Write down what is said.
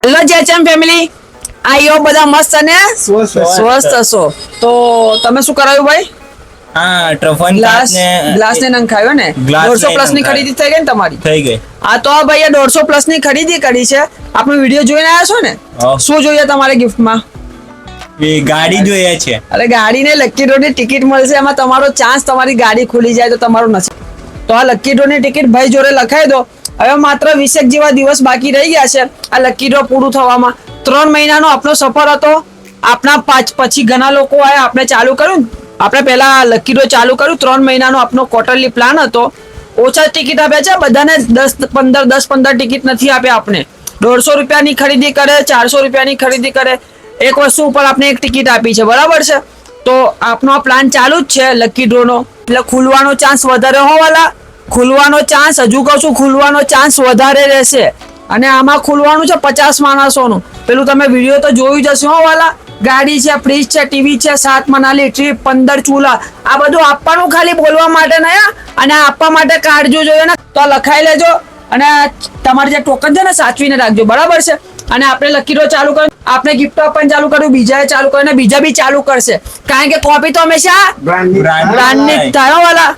Hello જેચમ family, IO બધા મસ્ત અને સ્વસ્થ હશો. તો તમે શું કરાવ્યું ભાઈ? હા, ટ્રફન ગ્લાસ ને નંખાયો ને 150 પ્લસ ની ખરીદી થઈ ગઈ ને તમારી? થઈ ગઈ. હા તો ભાઈ 150 પ્લસ ની ખરીદી કરી છે. આપણો વિડીયો જોઈને આવ્યા છો ને? શું જોઈએ તમારે ગિફ્ટમાં? ગાડી જોઈએ છે. અરે ગાડી ને લકી ડ્રો ની ટિકિટ મળશે. એમાં તમારો ચાન્સ, તમારી ગાડી ખુલી જાય તો તમારું નસીબ. તો આ લકી ડ્રો ની ટિકિટ ભાઈ જોડે લખાઈ દો. હવે માત્ર 20 જેવા દિવસ બાકી રહી ગયા છે આ લકી ડ્રો પૂરું થવામાં. 3 મહિનાનો આપણો સફર હતો. આપણા પછી ઘણા લોકો આયા, આપણે ચાલુ કર્યું. આપણે પહેલા લકી ડ્રો ચાલુ કર્યું. 3 મહિનાનો આપણો ક્વાર્ટરલી પ્લાન હતો. ઓછા ટિકિટ આપ્યા છે બધાને. 10-15 ટિકિટ નથી આપ્યા આપણે. 150 રૂપિયાની ખરીદી કરે, 400 રૂપિયાની ખરીદી કરે, એક વસ્તુ ઉપર આપણે એક ટિકિટ આપી છે, બરાબર છે? તો આપનો આ પ્લાન ચાલુ જ છે લકી ડ્રો નો. એટલે ખુલવાનો ચાન્સ વધારે હોવાલા, ખુલવાનો ચાન્સ, હજુ કહું છું, ખુલવાનો ચાન્સ વધારે રહેશે. અને આમાં ખુલવાનું છે 50 માણસોનું. પેલું તમે વિડીયો તો જોયું જશે હો વાલા. ગાડી છે, ફ્રીજ છે, ટીવી છે, 7 મનાલી ટ્રીપ, 15 ચૂલા, આ બધું આપવાનું ખાલી બોલવા માટે નહીં. અને આપવા માટે કાર્ડ જો જોઈએ ને તો લખાઈ લેજો. અને તમારે જે ટોકન છે ને સાચવીને રાખજો, બરાબર છે? અને આપણે લકી ડ્રો ચાલુ કર્યું, આપણે ગિફ્ટ આપવાનું ચાલુ કર્યું, બીજાએ ચાલુ કર્યું, અને બીજા બી ચાલુ કરશે. કારણ કે કોપી તો હંમેશા બ્રાન્ડની થાય વાલા.